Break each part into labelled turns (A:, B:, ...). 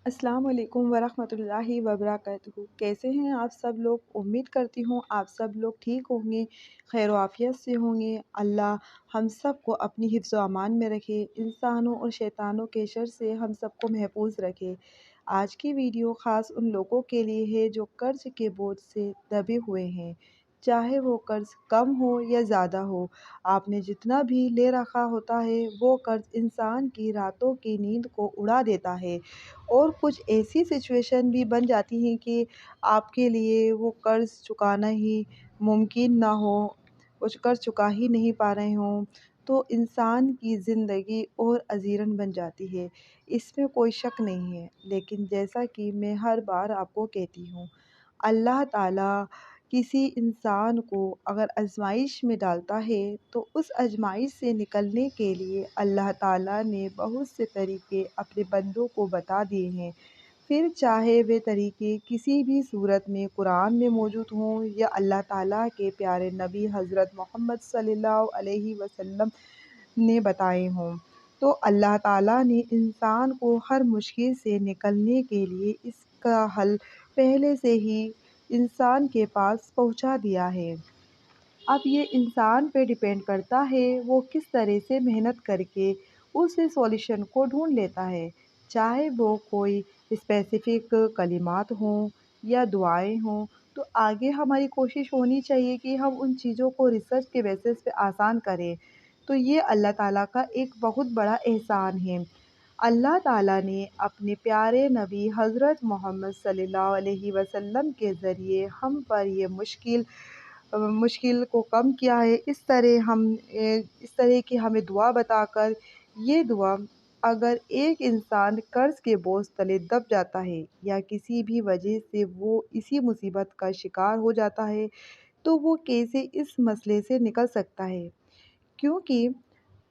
A: السلام علیکم ورحمۃ اللہ وبرکاتہ۔ کیسے ہیں آپ سب لوگ؟ امید کرتی ہوں آپ سب لوگ ٹھیک ہوں گے، خیر و عافیت سے ہوں گے۔ اللہ ہم سب کو اپنی حفظ و امان میں رکھے، انسانوں اور شیطانوں کے شر سے ہم سب کو محفوظ رکھے۔ آج کی ویڈیو خاص ان لوگوں کے لیے ہے جو قرض کے بوجھ سے دبے ہوئے ہیں، چاہے وہ قرض کم ہو یا زیادہ ہو۔ آپ نے جتنا بھی لے رکھا ہوتا ہے وہ قرض انسان کی راتوں کی نیند کو اڑا دیتا ہے، اور کچھ ایسی سچویشن بھی بن جاتی ہیں کہ آپ کے لیے وہ قرض چکانا ہی ممکن نہ ہو، وہ قرض چکا ہی نہیں پا رہے ہوں، تو انسان کی زندگی اور حزین بن جاتی ہے۔ اس میں کوئی شک نہیں ہے، لیکن جیسا کہ میں ہر بار آپ کو کہتی ہوں، اللہ تعالیٰ کسی انسان کو اگر آزمائش میں ڈالتا ہے تو اس آزمائش سے نکلنے کے لیے اللہ تعالیٰ نے بہت سے طریقے اپنے بندوں کو بتا دیے ہیں، پھر چاہے وہ طریقے کسی بھی صورت میں قرآن میں موجود ہوں یا اللہ تعالیٰ کے پیارے نبی حضرت محمد صلی اللہ علیہ وسلم نے بتائے ہوں۔ تو اللہ تعالیٰ نے انسان کو ہر مشکل سے نکلنے کے لیے اس کا حل پہلے سے ہی انسان کے پاس پہنچا دیا ہے۔ اب یہ انسان پہ ڈیپینڈ کرتا ہے وہ کس طرح سے محنت کر کے اس سولوشن کو ڈھونڈ لیتا ہے، چاہے وہ کوئی اسپیسیفک کلمات ہوں یا دعائیں ہوں۔ تو آگے ہماری کوشش ہونی چاہیے کہ ہم ان چیزوں کو ریسرچ کے بیسس پہ آسان کریں۔ تو یہ اللہ تعالیٰ کا ایک بہت بڑا احسان ہے۔ اللہ تعالیٰ نے اپنے پیارے نبی حضرت محمد صلی اللہ علیہ وسلم کے ذریعے ہم پر یہ مشکل کو کم کیا ہے، اس طرح کی ہمیں دعا بتا کر۔ یہ دعا اگر ایک انسان قرض کے بوجھ تلے دب جاتا ہے یا کسی بھی وجہ سے وہ اسی مصیبت کا شکار ہو جاتا ہے تو وہ کیسے اس مسئلے سے نکل سکتا ہے، کیونکہ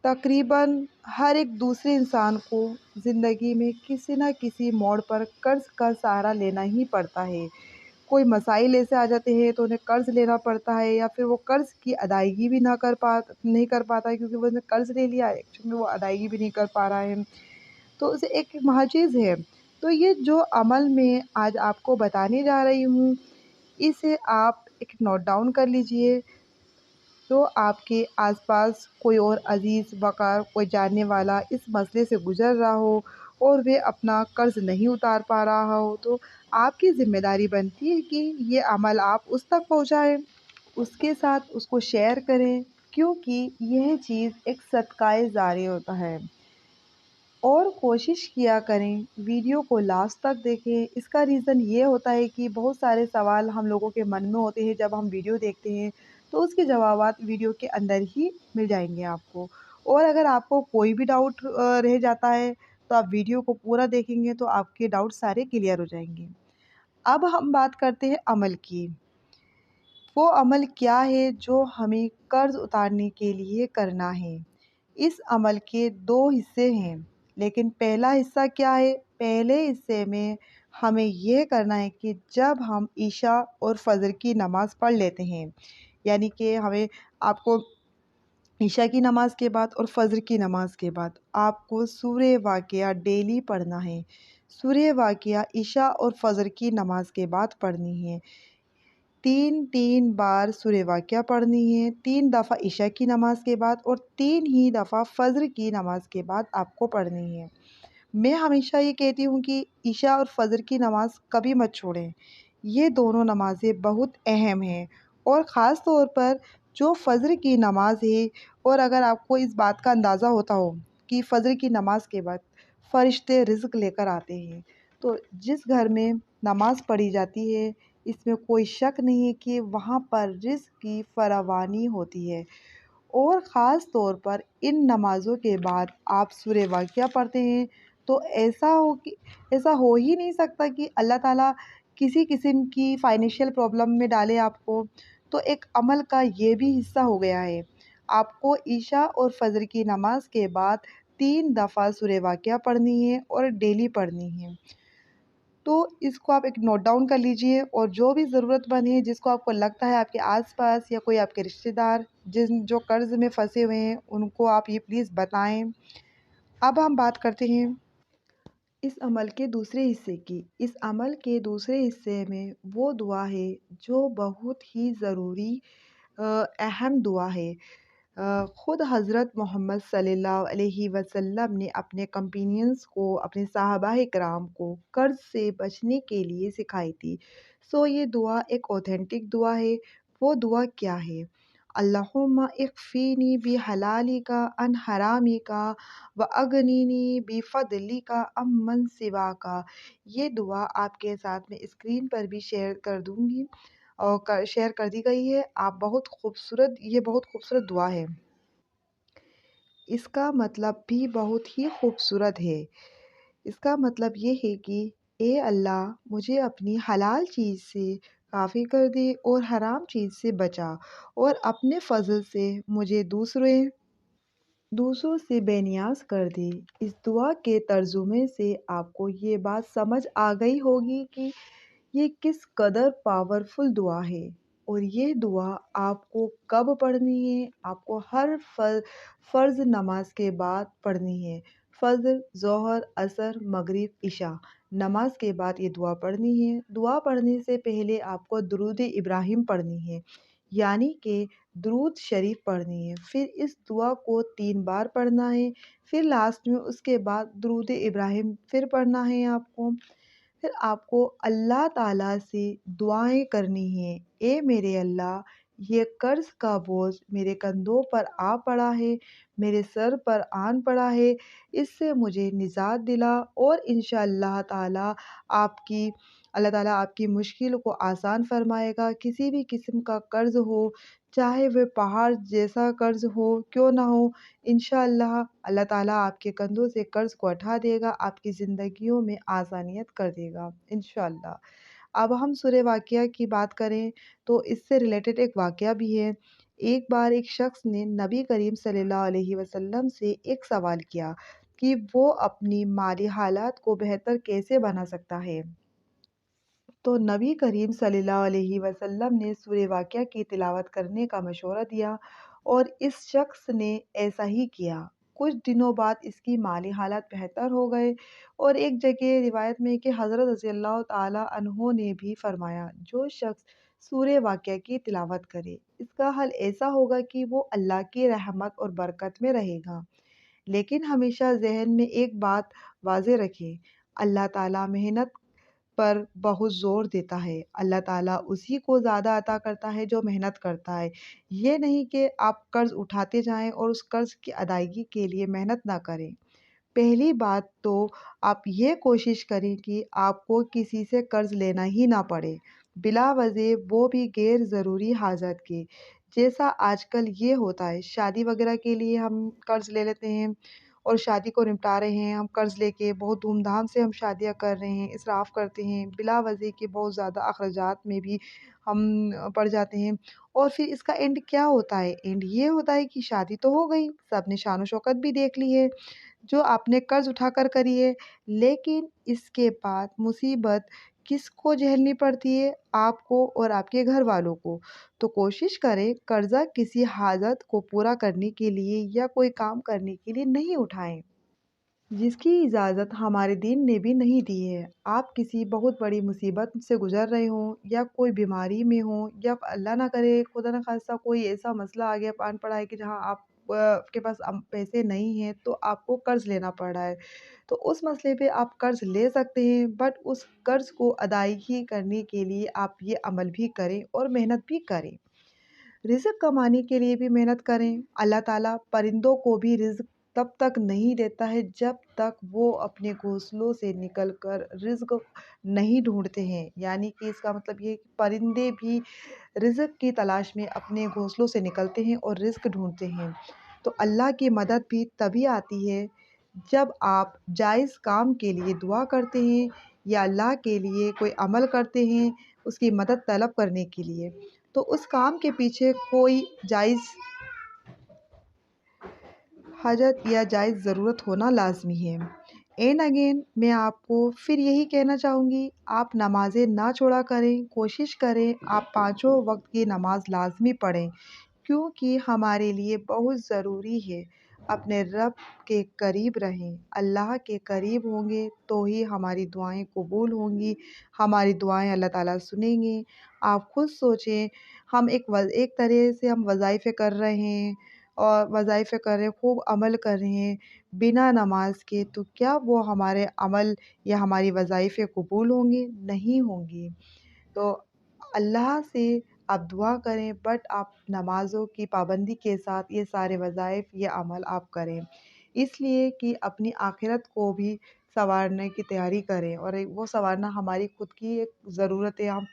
A: تقریباً ہر ایک دوسرے انسان کو زندگی میں کسی نہ کسی موڑ پر قرض کا سہارا لینا ہی پڑتا ہے۔ کوئی مسائل ایسے آ جاتے ہیں تو انہیں قرض لینا پڑتا ہے، یا پھر وہ قرض کی ادائیگی بھی نہیں کر پاتا ہے، کیونکہ وہ نے قرض لے لیا ہے ایکچولی وہ ادائیگی بھی نہیں کر پا رہا ہے، تو اسے ایک محاجز ہے۔ تو یہ جو عمل میں آج آپ کو بتانے جا رہی ہوں، اسے آپ ایک نوٹ ڈاؤن کر لیجئے۔ تو آپ کے آس پاس کوئی اور عزیز وقار کوئی جاننے والا اس مسئلے سے گزر رہا ہو اور وہ اپنا قرض نہیں اتار پا رہا ہو، تو آپ کی ذمہ داری بنتی ہے کہ یہ عمل آپ اس تک پہنچائیں، اس کے ساتھ اس کو شیئر کریں، کیونکہ یہ چیز ایک صدقہ جاریہ ہوتا ہے۔ اور کوشش کیا کریں ویڈیو کو لاسٹ تک دیکھیں۔ اس کا ریزن یہ ہوتا ہے کہ بہت سارے سوال ہم لوگوں کے من میں ہوتے ہیں جب ہم ویڈیو دیکھتے ہیں، تو اس کے جوابات ویڈیو کے اندر ہی مل جائیں گے آپ کو۔ اور اگر آپ کو کوئی بھی ڈاؤٹ رہ جاتا ہے تو آپ ویڈیو کو پورا دیکھیں گے تو آپ کے ڈاؤٹ سارے کلیئر ہو جائیں گے۔ اب ہم بات کرتے ہیں عمل کی۔ وہ عمل کیا ہے جو ہمیں قرض اتارنے کے لیے کرنا ہے؟ اس عمل کے دو حصے ہیں، لیکن پہلا حصہ کیا ہے؟ پہلے حصے میں ہمیں یہ کرنا ہے کہ جب ہم عشاء اور فجر کی نماز پڑھ لیتے ہیں، یعنی کہ آپ کو عشاء کی نماز کے بعد اور فجر کی نماز کے بعد آپ کو سورہ واقعہ ڈیلی پڑھنا ہے۔ سورہ واقعہ عشاء اور فجر کی نماز کے بعد پڑھنی ہے۔ 3 سورہ واقعہ پڑھنی ہے، 3 دفعہ عشاء کی نماز کے بعد اور 3 ہی دفعہ فجر کی نماز کے بعد آپ کو پڑھنی ہے۔ میں ہمیشہ یہ کہتی ہوں کہ عشاء اور فجر کی نماز کبھی مت چھوڑیں، یہ دونوں نمازیں بہت اہم ہیں، اور خاص طور پر جو فجر کی نماز ہے۔ اور اگر آپ کو اس بات کا اندازہ ہوتا ہو کہ فجر کی نماز کے بعد فرشتے رزق لے کر آتے ہیں، تو جس گھر میں نماز پڑھی جاتی ہے اس میں کوئی شک نہیں ہے کہ وہاں پر رزق کی فراوانی ہوتی ہے۔ اور خاص طور پر ان نمازوں کے بعد آپ سورہ واقعہ پڑھتے ہیں تو ایسا ہو ہی نہیں سکتا کہ اللہ تعالیٰ کسی قسم کی فائنینشیل پرابلم میں ڈالے آپ کو۔ تو ایک عمل کا یہ بھی حصہ ہو گیا ہے، آپ کو عشاء اور فجر کی نماز کے بعد 3 دفعہ سورہ واقعہ پڑھنی ہے اور ڈیلی پڑھنی ہے۔ تو اس کو آپ ایک نوٹ ڈاؤن کر لیجئے، اور جو بھی ضرورت مند ہے جس کو آپ کو لگتا ہے آپ کے آس پاس یا کوئی آپ کے رشتہ دار جو قرض میں پھنسے ہوئے ہیں ان کو آپ یہ پلیز بتائیں۔ اب ہم بات کرتے ہیں اس عمل کے دوسرے حصے کی۔ اس عمل کے دوسرے حصے میں وہ دعا ہے جو بہت ہی ضروری اہم دعا ہے۔ خود حضرت محمد صلی اللہ علیہ وسلم نے اپنے کمپینینز کو، اپنے صحابہ کرام کو قرض سے بچنے کے لیے سکھائی تھی۔ یہ دعا ایک اوتھینٹک دعا ہے۔ وہ دعا کیا ہے؟ اللہم اکفینی بحلالک عن حرامک واغننی بفضلک عمن سواک۔ یہ دعا آپ کے ساتھ میں اسکرین پر بھی شیئر کر دوں گی اور شیئر کر دی گئی ہے۔ یہ بہت خوبصورت دعا ہے۔ اس کا مطلب بھی بہت ہی خوبصورت ہے۔ اس کا مطلب یہ ہے کہ اے اللہ، مجھے اپنی حلال چیز سے کافی کر دے اور حرام چیز سے بچا، اور اپنے فضل سے مجھے دوسروں سے بے نیاز کر دے۔ اس دعا کے ترجمے سے آپ کو یہ بات سمجھ آ گئی ہوگی کہ یہ کس قدر پاورفل دعا ہے، اور یہ دعا آپ کو کب پڑھنی ہے؟ آپ کو ہر فرض نماز کے بعد پڑھنی ہے۔ فجر، ظہر، عصر، مغرب، عشاء نماز کے بعد یہ دعا پڑھنی ہے۔ دعا پڑھنے سے پہلے آپ کو درود ابراہیم پڑھنی ہے، یعنی کہ درود شریف پڑھنی ہے۔ پھر اس دعا کو 3 بار پڑھنا ہے۔ پھر لاسٹ میں اس کے بعد درود ابراہیم پھر پڑھنا ہے آپ کو۔ پھر آپ کو اللہ تعالیٰ سے دعائیں کرنی ہیں۔ اے میرے اللہ، یہ قرض کا بوجھ میرے کندھوں پر آ پڑا ہے، میرے سر پر آن پڑا ہے، اس سے مجھے نجات دلا، اور انشاءاللہ تعالیٰ اللہ تعالیٰ آپ کی مشکل کو آسان فرمائے گا۔ کسی بھی قسم کا قرض ہو، چاہے وہ پہاڑ جیسا قرض ہو کیوں نہ ہو، انشاءاللہ اللہ تعالیٰ آپ کے کندھوں سے قرض کو اٹھا دے گا، آپ کی زندگیوں میں آسانیت کر دے گا انشاءاللہ۔ اب ہم سورہ واقعہ کی بات کریں تو اس سے ریلیٹڈ ایک واقعہ بھی ہے۔ ایک بار ایک شخص نے نبی کریم صلی اللہ علیہ وسلم سے ایک سوال کیا کہ وہ اپنی مالی حالات کو بہتر کیسے بنا سکتا ہے۔ تو نبی کریم صلی اللہ علیہ وسلم نے سورہ واقعہ کی تلاوت کرنے کا مشورہ دیا، اور اس شخص نے ایسا ہی کیا۔ کچھ دنوں بعد اس کی مالی حالات بہتر ہو گئے، اور ایک جگہ روایت میں کہ حضرت رضی اللہ تعالیٰ عنہ نے بھی فرمایا، جو شخص سورہ واقعہ کی تلاوت کرے، اس کا حل ایسا ہوگا کہ وہ اللہ کی رحمت اور برکت میں رہے گا۔ لیکن ہمیشہ ذہن میں ایک بات واضح رکھیں، اللہ تعالیٰ محنت پر بہت زور دیتا ہے۔ اللہ تعالیٰ اسی کو زیادہ عطا کرتا ہے جو محنت کرتا ہے۔ یہ نہیں کہ آپ قرض اٹھاتے جائیں اور اس قرض کی ادائیگی کے لیے محنت نہ کریں۔ پہلی بات تو آپ یہ کوشش کریں کہ آپ کو کسی سے قرض لینا ہی نہ پڑے، بلا وجہ، وہ بھی غیر ضروری حاجت کے، جیسا آج کل یہ ہوتا ہے۔ شادی وغیرہ کے لیے ہم قرض لے لیتے ہیں، اور شادی کو نمٹا رہے ہیں ہم قرض لے کے، بہت دھوم دھام سے ہم شادیاں کر رہے ہیں، اسراف کرتے ہیں، بلا وجہ کے بہت زیادہ اخراجات میں بھی ہم پڑ جاتے ہیں۔ اور پھر اس کا اینڈ کیا ہوتا ہے؟ اینڈ یہ ہوتا ہے کہ شادی تو ہو گئی، سب نے شان و شوکت بھی دیکھ لی ہے جو آپ نے قرض اٹھا کر کری ہے، لیکن اس کے بعد مصیبت کس کو جھیلنی پڑتی ہے؟ آپ کو اور آپ کے گھر والوں کو۔ تو کوشش کریں قرضہ کسی حاجت کو پورا کرنے کے لیے یا کوئی کام کرنے کے لیے نہیں اٹھائیں جس کی اجازت ہمارے دین نے بھی نہیں دی ہے۔ آپ کسی بہت بڑی مصیبت سے گزر رہے ہوں، یا کوئی بیماری میں ہوں، یا اللہ نہ کرے خدا نخواستہ کوئی ایسا مسئلہ آ گیا پان پڑا ہے کہ جہاں آپ کے پاس پیسے نہیں ہیں، تو آپ کو قرض لینا پڑ رہا ہے، تو اس مسئلے پہ آپ قرض لے سکتے ہیں، بٹ اس قرض کو ادائیگی کرنے کے لیے آپ یہ عمل بھی کریں اور محنت بھی کریں۔ رزق کمانے کے لیے بھی محنت کریں۔ اللہ تعالیٰ پرندوں کو بھی رزق تب تک نہیں دیتا ہے جب تک وہ اپنے گھونسلوں سے نکل کر رزق نہیں ڈھونڈتے ہیں، یعنی کہ اس کا مطلب یہ کہ پرندے بھی رزق کی تلاش میں اپنے گھونسلوں سے نکلتے ہیں اور رزق ڈھونڈتے ہیں۔ تو اللہ کی مدد بھی تبھی آتی ہے جب آپ جائز کام کے لیے دعا کرتے ہیں، یا اللہ کے لیے کوئی عمل کرتے ہیں اس کی مدد طلب کرنے کے لیے، تو اس کام کے پیچھے کوئی جائز حاجت یا جائز ضرورت ہونا لازمی ہے۔ اینڈ اگین میں آپ کو پھر یہی کہنا چاہوں گی، آپ نمازیں نہ چھوڑا کریں، کوشش کریں آپ 5 وقت کی نماز لازمی پڑھیں، کیونکہ ہمارے لیے بہت ضروری ہے۔ اپنے رب کے قریب رہیں۔ اللہ کے قریب ہوں گے تو ہی ہماری دعائیں قبول ہوں گی، ہماری دعائیں اللہ تعالیٰ سنیں گے۔ آپ خود سوچیں، ہم ایک طرح سے ہم وظائف کر رہے ہیں اور وظائف کر رہے ہیں، خوب عمل کر رہے ہیں بنا نماز کے، تو کیا وہ ہمارے عمل یا ہماری وظائف قبول ہوں گے؟ نہیں ہوں گی۔ تو اللہ سے آپ دعا کریں، بٹ آپ نمازوں کی پابندی کے ساتھ یہ سارے وظائف، یہ عمل آپ کریں، اس لیے کہ اپنی آخرت کو بھی سنوارنے کی تیاری کریں، اور وہ سنوارنا ہماری خود کی ایک ضرورت ہے۔ ہم